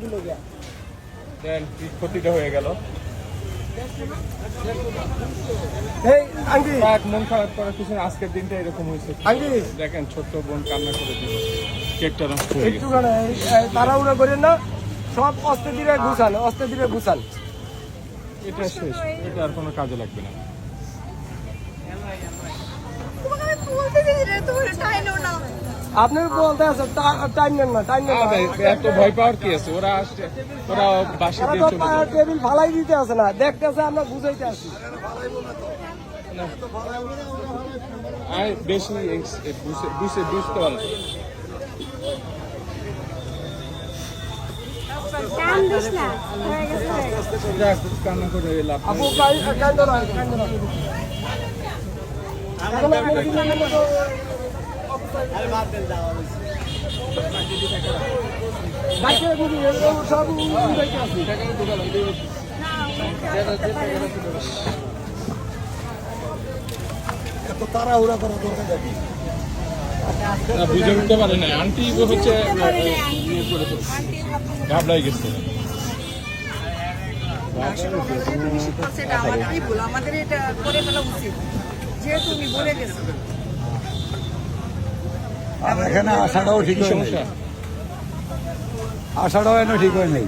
Kilo গিয়া দেন ক্ষতিটা হয়ে গেল। এই আঙ্কি মন খারাপ করার পিছনে আজকের দিনটা এরকম হয়েছে। আঙ্কি দেখেন ছোট্ট বোন কান্না করে দিল, কেকটা নষ্ট হয়ে গেছে। একটুখানে তাড়াহুড়া করেন না, সব অস্তে ধীরে গুছান, অস্তে ধীরে গুছান। এটা শেষ, এটা আর কোনো কাজে লাগবে না। আপনার বলতে আছে টাইম নেন না, টাইম নেন না। এত ভয় পাওয়ার কি আছে? ওরা আসছে, ওরা বাসা ওরা দিয়ে তো চলে যাবে। টেবিল ফালাই দিতে আছে না, দেখতেছে আমরা বুঝাইতে আছি। আর বেশি বুঝতে পারে। কান্না করে লাভ নেই। আপু কাইন্দ না, কাইন্দ না। এখন আপনি ডাক্তার বুঝি সব বুঝাইতে আছি। এত তাড়াহুড়া করা দরকার নাকি? বুঝে উঠতে পারে না। আন্টি হচ্ছে ঘাবড়াই গেছে। আমাদের এটা করে ফেলা উচিত, যেহেতু তুমি বলে গেছো। আর এখানে আসাটাও ঠিক হয় নাই, সমস্যা আসাটাও এনে ঠিক হয় নাই।